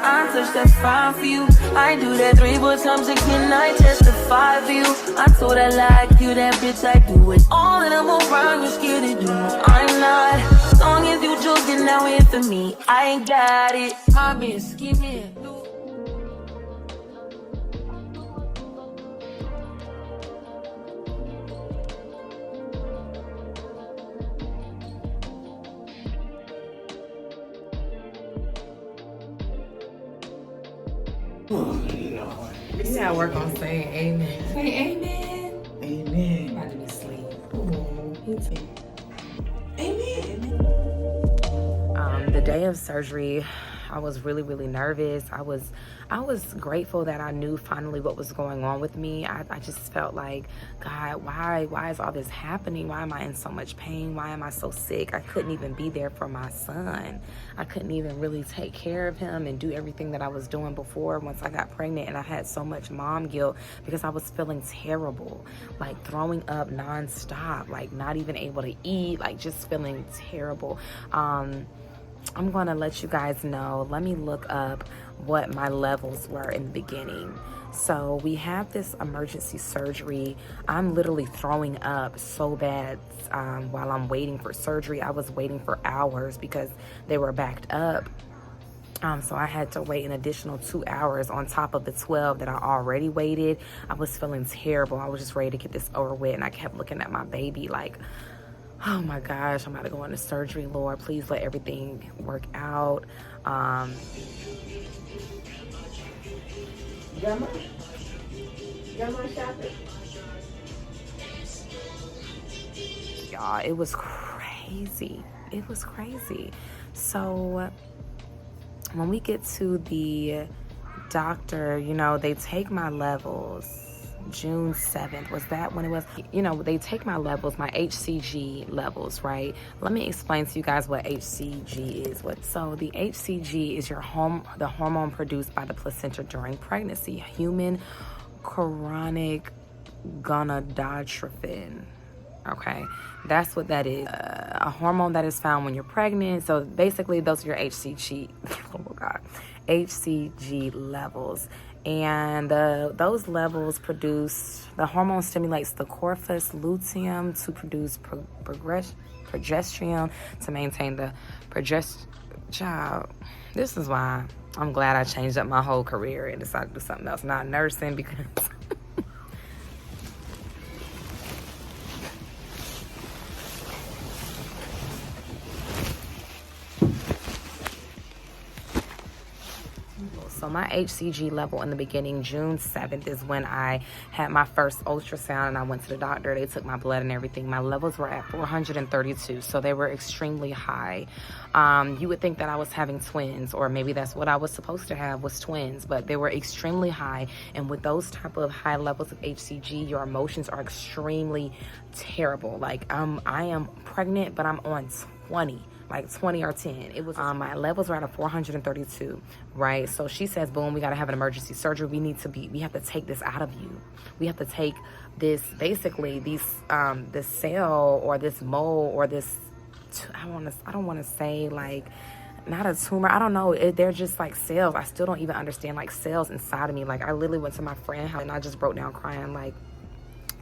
I touch that 5 for you. I do that 3 more times again. I testify for you. I told her like you, that bitch. I do it all and I'm around. You're scared to do it. I'm not. As long as you joking now here for me, I ain't got it. My miss, give me it. You gotta work on saying amen. Say amen. Amen. I'm about to be asleep. Amen. The day of surgery, I was really nervous. I was grateful that I knew finally what was going on with me. I just felt like, God, why is all this happening? Why am I in so much pain? Why am I so sick? I couldn't even be there for my son. I couldn't even really take care of him and do everything that I was doing before once I got pregnant. And I had so much mom guilt because I was feeling terrible, like throwing up nonstop, like not even able to eat, like just feeling terrible. I'm going to let you guys know. Let me look up what my levels were in the beginning. So we have this emergency surgery. I'm literally throwing up so bad while I'm waiting for surgery. I was waiting for hours because they were backed up. So I had to wait an additional 2 hours on top of the 12 that I already waited. I was feeling terrible. I was just ready to get this over with. And I kept looking at my baby like, oh my gosh, I'm about to go into surgery, Lord. Please let everything work out. Y'all, it was crazy. It was crazy. So when we get to the doctor, you know, they take my levels. June 7th, was that when it was? You know, they take my levels, my HCG levels, right? Let me explain to you guys what HCG is. So the HCG is the hormone produced by the placenta during pregnancy, human chorionic gonadotropin. Okay, that's what that is. A hormone that is found when you're pregnant. So basically, those are your HCG. Oh my God, HCG levels. And those levels produce, the hormone stimulates the corpus luteum to produce progesterone to maintain the child. This is why I'm glad I changed up my whole career and decided to do something else, not nursing, because so my HCG level in the beginning, June 7th, is when I had my first ultrasound and I went to the doctor. They took my blood and everything. My levels were at 432, so they were extremely high. You would think that I was having twins, or maybe that's what I was supposed to have, was twins, but they were extremely high. And with those type of high levels of HCG, your emotions are extremely terrible. Like I am pregnant, but I'm on 20. Like 20 or 10. It was my levels were at a 432, right? So she says, boom, we got to have an emergency surgery. We have to take this out of you. We have to take this, basically this cell or this mole or this, I don't want to say like, not a tumor. I don't know. They're just like cells. I still don't even understand like cells inside of me. Like I literally went to my friend's house and I just broke down crying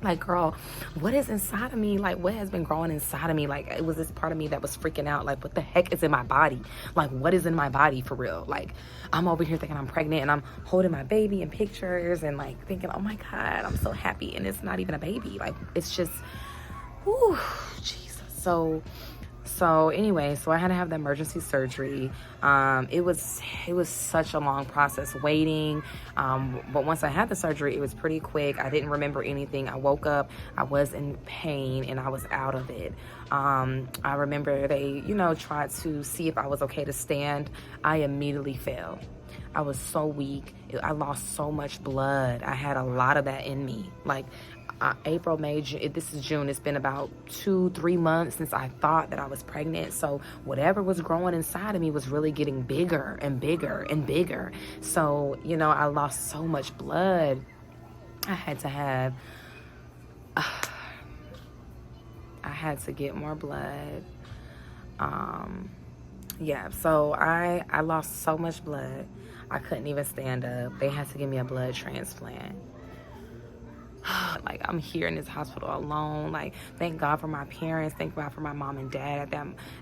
like, girl, what is inside of me? Like, what has been growing inside of me? Like, it was this part of me that was freaking out. Like, what the heck is in my body? Like, what is in my body for real? Like, I'm over here thinking I'm pregnant and I'm holding my baby in pictures and like thinking, oh my God, I'm so happy. And it's not even a baby. Like, it's just, whew, Jesus. So anyway, so I had to have the emergency surgery. It was such a long process waiting. But once I had the surgery, it was pretty quick. I didn't remember anything. I woke up, I was in pain and I was out of it. I remember they, tried to see if I was okay to stand. I immediately fell. I was so weak. I lost so much blood. I had a lot of that in me. Like April, May, June, this is June. It's been about 2-3 months since I thought that I was pregnant. So whatever was growing inside of me was really getting bigger and bigger and bigger. So, I lost so much blood. I had to get more blood. So I lost so much blood. I couldn't even stand up. They had to give me a blood transplant. Like, I'm here in this hospital alone. Like, thank God for my parents. Thank God for my mom and dad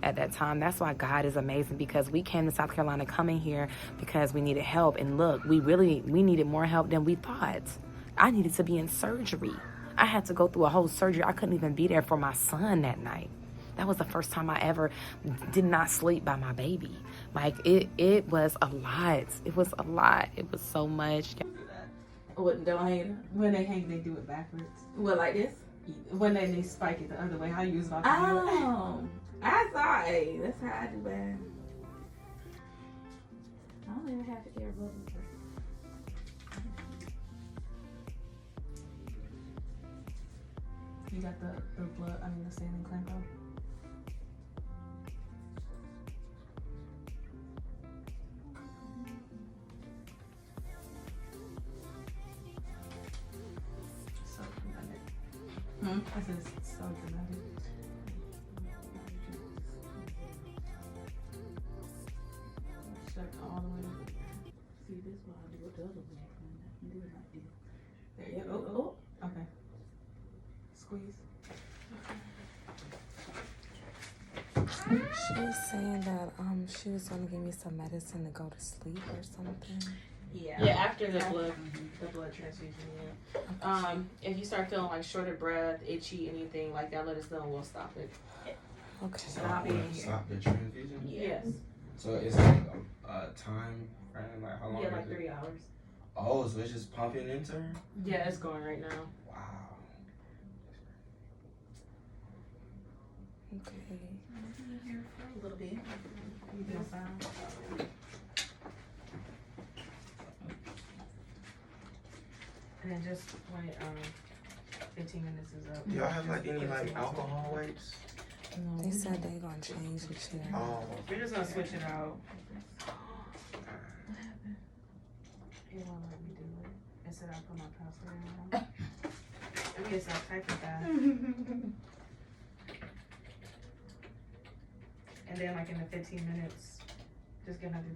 at that time. That's why God is amazing, because we came to South Carolina coming here because we needed help. And look, we needed more help than we thought. I needed to be in surgery. I had to go through a whole surgery. I couldn't even be there for my son that night. That was the first time I ever did not sleep by my baby. Like, it was a lot. It was a lot. It was so much. What, don't hang it? When they hang, they do it backwards. What, like this? When they spike it the other way, how you was about to do it? Oh, I thought, hey, that's how I do that. I don't even have ear bubbles. You got the saline clamp on? So dramatic. I said it's so dramatic. Shut all the way. See, this is why I do it the other way. Do it like this. There you go. Oh, okay. Squeeze. She was saying that she was gonna give me some medicine to go to sleep or something. Yeah, after the blood transfusion, yeah. Okay. If you start feeling like short of breath, itchy, anything like that, let us know and we'll stop it. Okay. So I'll be in here. Stop the transfusion? Yes. So it's like a time frame, like how long? Yeah, like is it? 3 hours. Oh, so it's just pumping into her? Yeah, it's going right now. Wow. Okay. Here for a little bit. You feel fine? And then just when 15 minutes is up. Do y'all have like any like alcohol wipes? No. They said they gonna change it too. Oh. We're just gonna switch it out. It won't let me do it. It said I put my password in. I mean, stop typing fast. And then like in the 15 minutes, just gonna do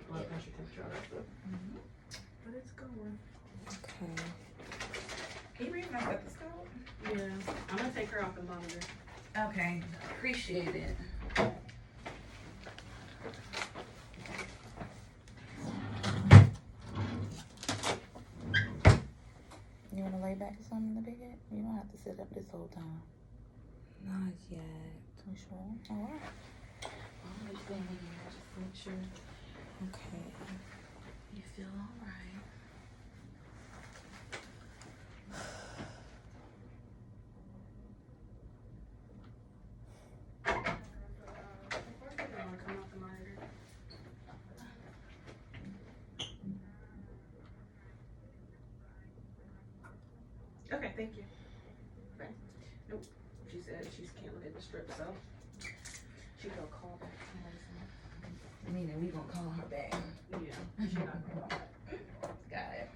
blood pressure temperature, all that stuff. But it's going. Okay. Can you read my stethoscope? Yeah. I'm gonna take her off the monitor. Okay. Appreciate it. You wanna lay back or something in the bed? You don't have to sit up this whole time. Not yet. You sure? All right. I'm just going in here just to make sure Okay. you feel all right. Come off the monitor. Okay, thank you. Okay. Nope. She said she can't look at the strip, so she gonna call back. Meaning we gonna call her back. Yeah, she not gonna call back. Got it.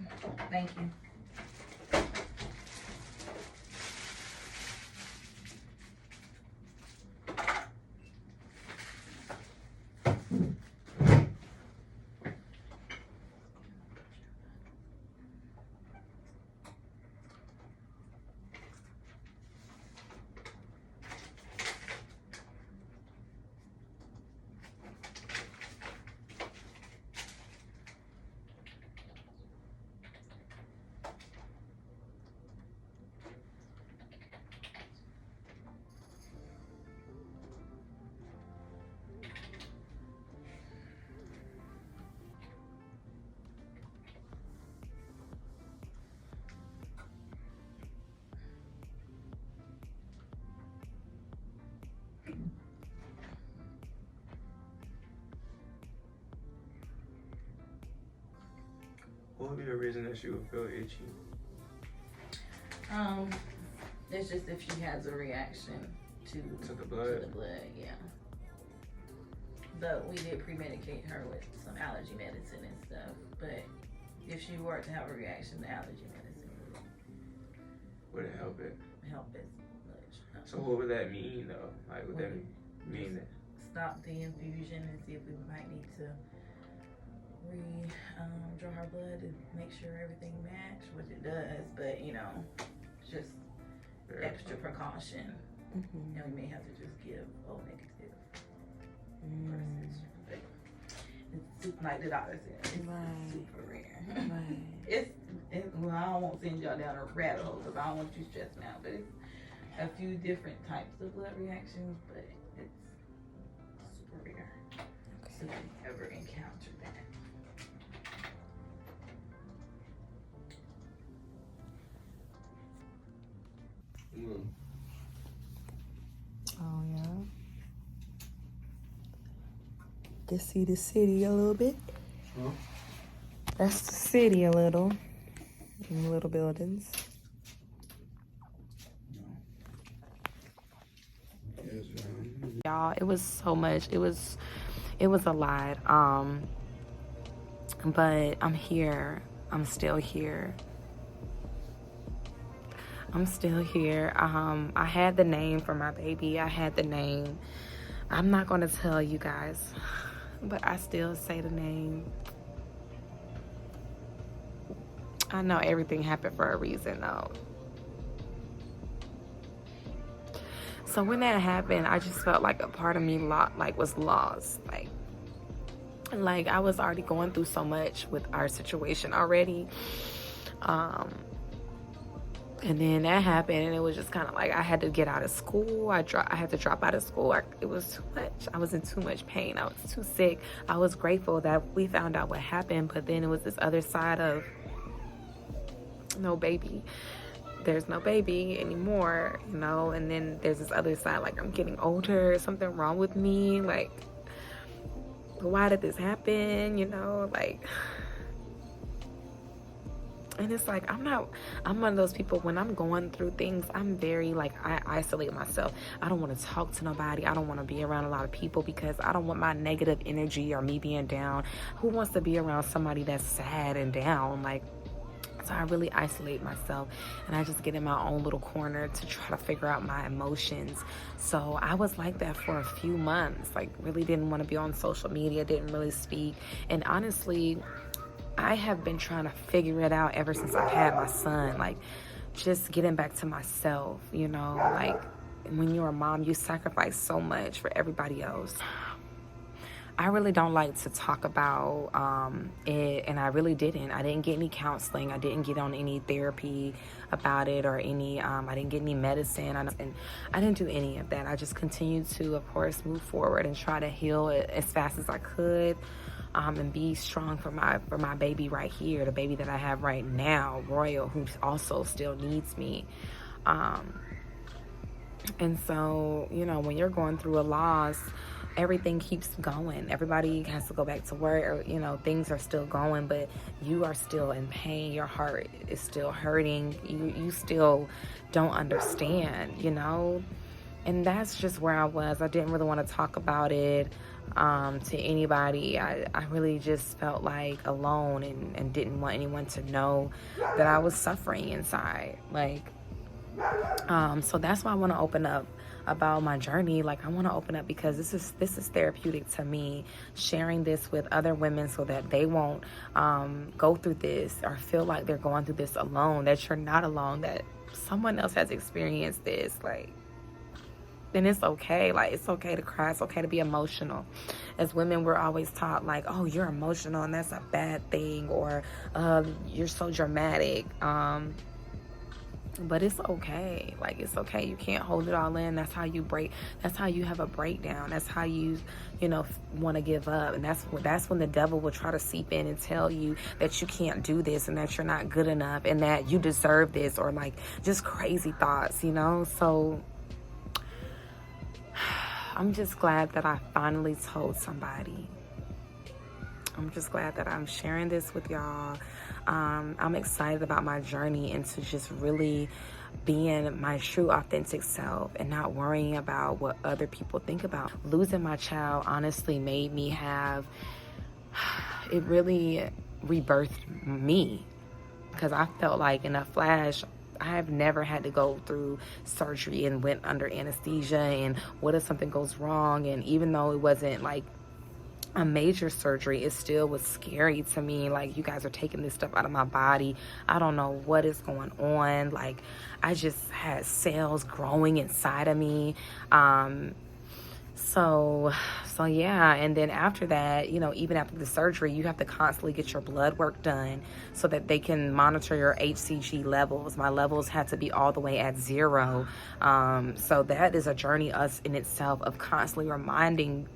Thank you. What would be the reason that she would feel itchy? It's just if she has a reaction to the blood? To the blood, yeah. But we did pre-medicate her with some allergy medicine and stuff. But if she were to have a reaction to allergy medicine, Would it help it? help as much. So what would that mean though? Like would that mean that? Stop the infusion and see if we might need to draw her blood to make sure everything match, which it does, but you know, just extra precaution. Mm-hmm. And we may have to just give O negative versus, but it's super, like the doctor said, it's super rare. Right. It's well, I don't want to send y'all down a rabbit hole because I don't want you stressing out, but it's a few different types of blood reactions, but it's super rare. Okay. So if you ever encounter that. Oh yeah. Can see the city a little bit. Huh? That's the city a little. Little buildings. Y'all, it was so much. It was a lot. But I'm here. I'm still here. I'm still here. I had the name for my baby. I had the name. I'm not gonna tell you guys, but I still say the name. I know everything happened for a reason though. So when that happened, I just felt like a part of me was lost. Like I was already going through so much with our situation already. And then that happened, and it was just kind of like I had to get out of school. I had to drop out of school. It was too much. I was in too much pain. I was too sick. I was grateful that we found out what happened, but then it was this other side of no baby. There's no baby anymore, you know. And then there's this other side, like I'm getting older. Something wrong with me. Like, why did this happen? You know, like. And it's like, I'm one of those people, when I'm going through things, I'm very, like, I isolate myself. I don't want to talk to nobody. I don't want to be around a lot of people because I don't want my negative energy or me being down. Who wants to be around somebody that's sad and down? Like, so I really isolate myself, and I just get in my own little corner to try to figure out my emotions. So I was like that for a few months, like really didn't want to be on social media, didn't really speak. And honestly, I have been trying to figure it out ever since I've had my son, like just getting back to myself, you know, like when you're a mom, you sacrifice so much for everybody else. I really don't like to talk about it, and I really didn't. I didn't get any counseling. I didn't get on any therapy about it or any, I didn't get any medicine. I didn't do any of that. I just continued to, of course, move forward and try to heal it as fast as I could. And be strong for my baby right here, the baby that I have right now, Royal, who also still needs me. And so, you know, when you're going through a loss, everything keeps going. Everybody has to go back to work, or, you know, things are still going, but you are still in pain. Your heart is still hurting. You still don't understand, you know? And that's just where I was. I didn't really want to talk about it to anybody. I really just felt like alone and didn't want anyone to know that I was suffering inside. Like, so that's why I want to open up about my journey. Like, I want to open up because this is therapeutic to me, sharing this with other women so that they won't go through this or feel like they're going through this alone, that you're not alone, that someone else has experienced this. Like, then it's okay. Like, it's okay to cry. It's okay to be emotional. As women, we're always taught, like, oh, you're emotional and that's a bad thing, or you're so dramatic. But it's okay. Like, it's okay. You can't hold it all in. That's how you break. That's how you have a breakdown. That's how you know, want to give up. And that's when the devil will try to seep in and tell you that you can't do this and that you're not good enough and that you deserve this, or like just crazy thoughts, you know? So I'm just glad that I finally told somebody. I'm just glad that I'm sharing this with y'all. I'm excited about my journey into just really being my true authentic self and not worrying about what other people think about. Losing my child honestly made me it really rebirthed me, because I felt like in a flash, I have never had to go through surgery and went under anesthesia, and what if something goes wrong? And even though it wasn't like a major surgery, it still was scary to me. Like, you guys are taking this stuff out of my body. I don't know what is going on. Like, I just had cells growing inside of me. So yeah, and then after that, you know, even after the surgery, you have to constantly get your blood work done so that they can monitor your HCG levels. My levels had to be all the way at 0. So that is a journey in itself of constantly reminding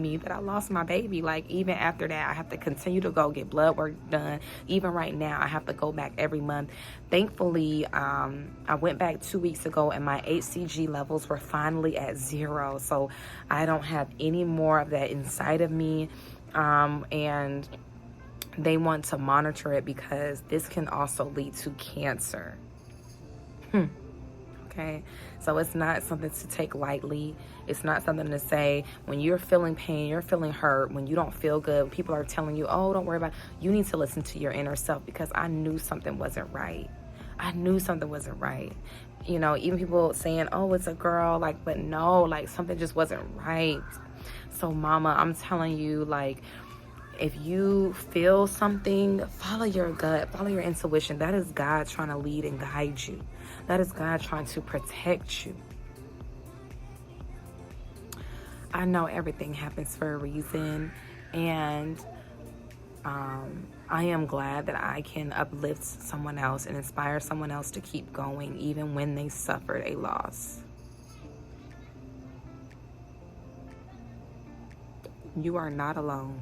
me that I lost my baby. Like, even after that, I have to continue to go get blood work done. Even right now, I have to go back every month. Thankfully, I went back 2 weeks ago and my HCG levels were finally at 0. So I don't have any more of that inside of me. And they want to monitor it because this can also lead to cancer. Okay, so it's not something to take lightly. It's not something to say when you're feeling pain, you're feeling hurt, when you don't feel good, when people are telling you, oh, don't worry about it. You need to listen to your inner self, because I knew something wasn't right. I knew something wasn't right. You know, even people saying, oh, it's a girl, like, but no, like, something just wasn't right. So mama, I'm telling you, like, if you feel something, follow your gut, follow your intuition. That is God trying to lead and guide you. That is God trying to protect you. I know everything happens for a reason, and I am glad that I can uplift someone else and inspire someone else to keep going even when they suffered a loss. You are not alone.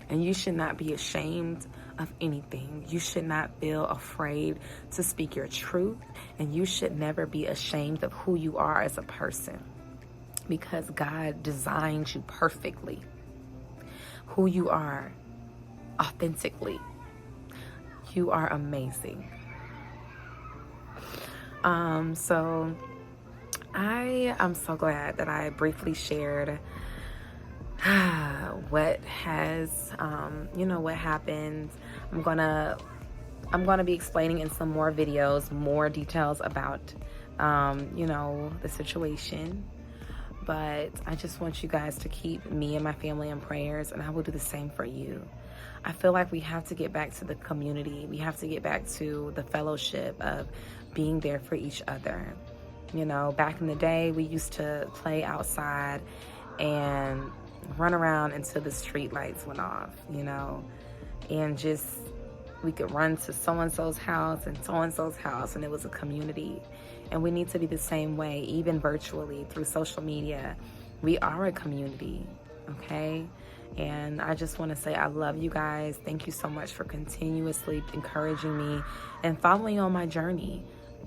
And you should not be ashamed of anything. You should not feel afraid to speak your truth. And you should never be ashamed of who you are as a person, because God designed you perfectly. Who you are, authentically. You are amazing. So I am so glad that I briefly shared what has, what happened. I'm gonna be explaining in some more videos, more details about, the situation. But I just want you guys to keep me and my family in prayers, and I will do the same for you. I feel like we have to get back to the community. We have to get back to the fellowship of being there for each other. You know, back in the day, we used to play outside and run around until the street lights went off, and just, we could run to so-and-so's house and so-and-so's house, and it was a community. And we need to be the same way, even virtually through social media. We are a community, okay? And I just want to say I love you guys. Thank you so much for continuously encouraging me and following on my journey.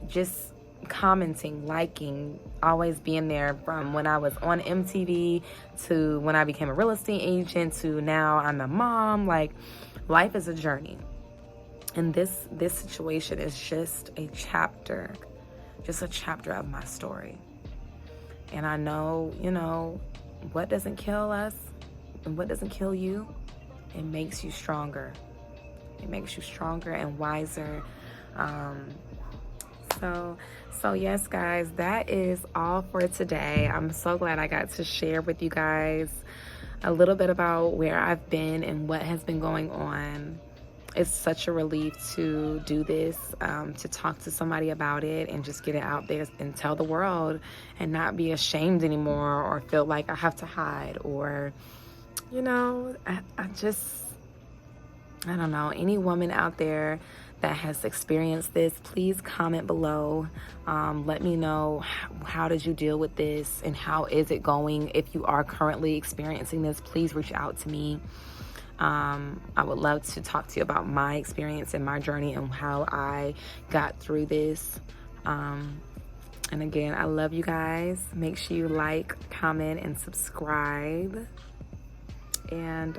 Just commenting, liking, always being there, from when I was on MTV to when I became a real estate agent to now I'm a mom. Like, life is a journey. And this situation is just a chapter of my story. And I know, what doesn't kill us and what doesn't kill you, it makes you stronger. It makes you stronger and wiser. So yes, guys, that is all for today. I'm so glad I got to share with you guys a little bit about where I've been and what has been going on. It's such a relief to do this, to talk to somebody about it and just get it out there and tell the world, and not be ashamed anymore or feel like I have to hide, or, I don't know, any woman out there that has experienced this, please comment below. Let me know, how did you deal with this and how is it going? If you are currently experiencing this, please reach out to me. I would love to talk to you about my experience and my journey and how I got through this. And again, I love you guys. Make sure you like, comment, and subscribe. And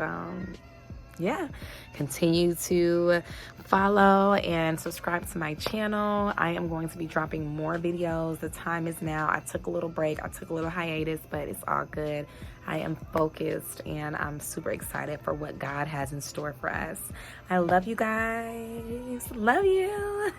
continue to follow and subscribe to my channel. I am going to be dropping more videos. The time is now. I took a little break. I took a little hiatus, but it's all good. I am focused and I'm super excited for what God has in store for us. I love you guys. Love you.